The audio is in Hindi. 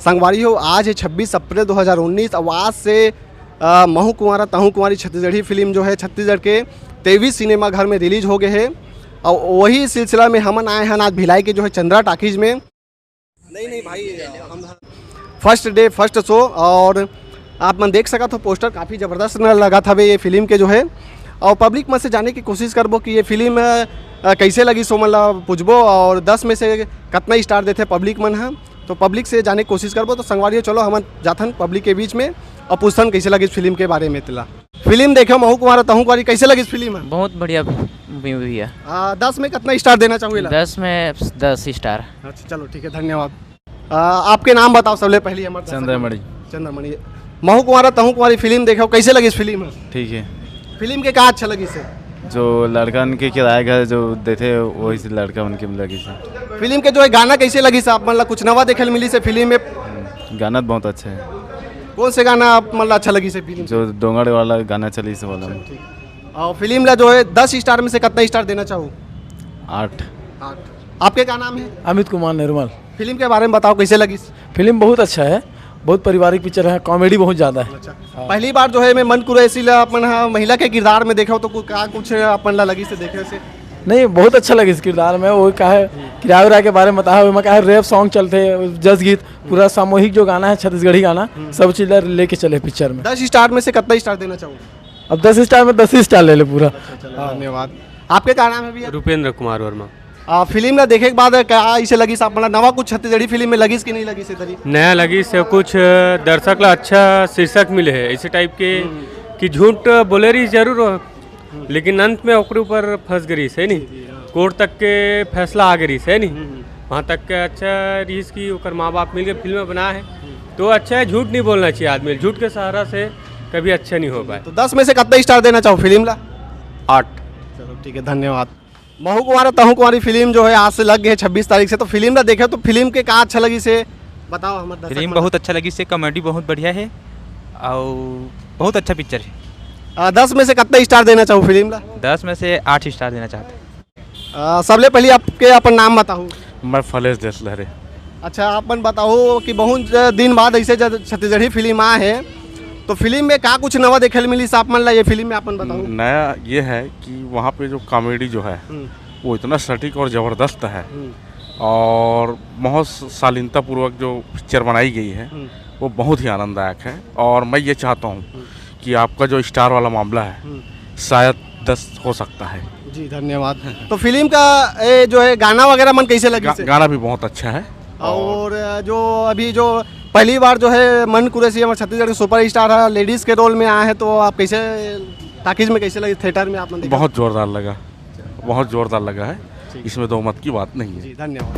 संगवारी हो, आज है 26 अप्रैल 2019। अब आज से महू कुंवारा तहू कुंवारी छत्तीसगढ़ी फिल्म जो है छत्तीसगढ़ के 23 सिनेमा घर में रिलीज हो गए हैं। और वही सिलसिला में हमन आए हैं आज भिलाई के जो है चंद्रा टॉकीज में। नहीं भाई, हम फर्स्ट डे फर्स्ट शो, और आप मन देख सका तो पोस्टर काफ़ी ज़बरदस्त लगा था ये फिल्म के जो है। और पब्लिक में से जाने की कोशिश करबो कि ये फिल्म कैसे लगी, सो मतलब पूछबो और 10 में से कितना स्टार देते पब्लिक मन है, तो पब्लिक से जाने की कोशिश करबो। तो संगवारी चलो हम जाथन पब्लिक के बीच में और पूछथन कैसे लगी इस फिल्म के बारे में। तिला फिल्म देखो महू कुंवारा तहू कुंवारी, कैसे लगी इस फिल्म है? बहुत बढ़िया मूवी है। 10 में कितना स्टार देना चाहोगे? 10 में 10 स्टार। अच्छा चलो ठीक है, धन्यवाद। आपके नाम बताओ सबले पहले हमारे। चंद्रमणि। महू कुंवारा तहू कुंवारी फिल्म देखो, कैसे लगी इस फिल्म में? ठीक है। फिल्म के क्या अच्छा लगी से? जो लड़का उनके किराए घर जो देते वही से लड़का उनके लगी से। फिल्म के जो है गाना कैसे लगी से? आप मतलब कुछ नवा देखने मिली से फिल्म में? गाना बहुत अच्छा है। कौन से गाना आप मतलब अच्छा लगी से फिल्म? जो डोंगर वाला गाना चली से वाला। और फिल्म ला जो है 10 स्टार में से कितना स्टार देना चाहूँ? 8। आपके क्या नाम है? अमित कुमार निर्मल। फिल्म के बारे में बताओ कैसे लगी? फिल्म बहुत अच्छा है, बहुत पारिवारिक पिक्चर है, कॉमेडी बहुत ज़्यादा है। अच्छा। पहली बार जो है मैं मन कुरैशी ला अपन महिला के किरदार में देखा तो कुछ अपन ला लगी से देखे से? नहीं, बहुत अच्छा लगे इस किरदार में। वो क्या है किराया उराया के बारे में बताया हुआ, क्या है रेप सॉन्ग चलते, जस गीत, पूरा सामूहिक जो गाना है छत्तीसगढ़ी गाना, सब चीज़ लेके चले पिक्चर में। 10 स्टार में से कितना स्टार देना चाहूँ? अब 10 स्टार में 10 स्टार ले ले पूरा। धन्यवाद। आपके क्या नाम है भैया? रुपेंद्र कुमार वर्मा। फिल्म ना देखे के बाद क्या इसे लगी साहब, मतलब नवा कुछ छत्तीसगढ़ी फिल्म में लगी कि नहीं लगी से? तरी नया लगी से कुछ दर्शक ला अच्छा शीर्षक मिले है ऐसे टाइप के कि झूठ बोले रही जरूर हो, लेकिन अंत में ओकरे ऊपर फंस गई है नहीं, कोर्ट तक के फैसला आ गई है नहीं, वहाँ तक के अच्छा रही की ओकर माँ बाप मिल के फिल्म बना है तो अच्छा है। झूठ नहीं बोलना चाहिए आदमी, झूठ के सहारा से कभी अच्छा नहीं हो पाए। तो 10 में से कितना स्टार देना चाहो फिल्म ला? 8। चलो ठीक है, धन्यवाद। महू कुंवारा तहू कुंवारी फिल्म जो है आज से लग गए 26 तारीख से, तो फिल्म ना देखे तो फिल्म के क्या अच्छा लगी से बताओ हमारे। फिल्म बहुत अच्छा लगी से, कॉमेडी बहुत बढ़िया है और बहुत अच्छा पिक्चर है। 10 में से कितना स्टार देना चाहूँ फिल्म ला? 10 में से 8 स्टार देना चाहते हैं। सबले पहले आपके अपन नाम बताओ। मैं फलेश देसलहरे। अच्छा, अपन बताओ कि बहुत दिन बाद ऐसे छत्तीसगढ़ी फिल्म आए हैं, तो फिल्म में क्या कुछ नवा देखने मिली साहब मन ला ये फिल्म में अपन बताओ। नया ये है कि वहाँ पे जो कॉमेडी जो है वो इतना सटीक और ज़बरदस्त है और बहुत शालीनता पूर्वक जो पिक्चर बनाई गई है वो बहुत ही आनंददायक है। और मैं ये चाहता हूँ कि आपका जो स्टार वाला मामला है शायद 10 हो सकता है। जी धन्यवाद। तो फिल्म का जो है गाना वगैरह मन कैसे लगी? गाना भी बहुत अच्छा है। और जो अभी जो पहली बार जो है मन कुरैशी हमारे छत्तीसगढ़ के सुपर स्टार है, लेडीज़ के रोल में आए हैं, तो आप कैसे टॉकीज में कैसे लगी, थिएटर में आपने देखा? बहुत ज़ोरदार लगा, बहुत ज़ोरदार लगा है, इसमें दो मत की बात नहीं है। जी धन्यवाद।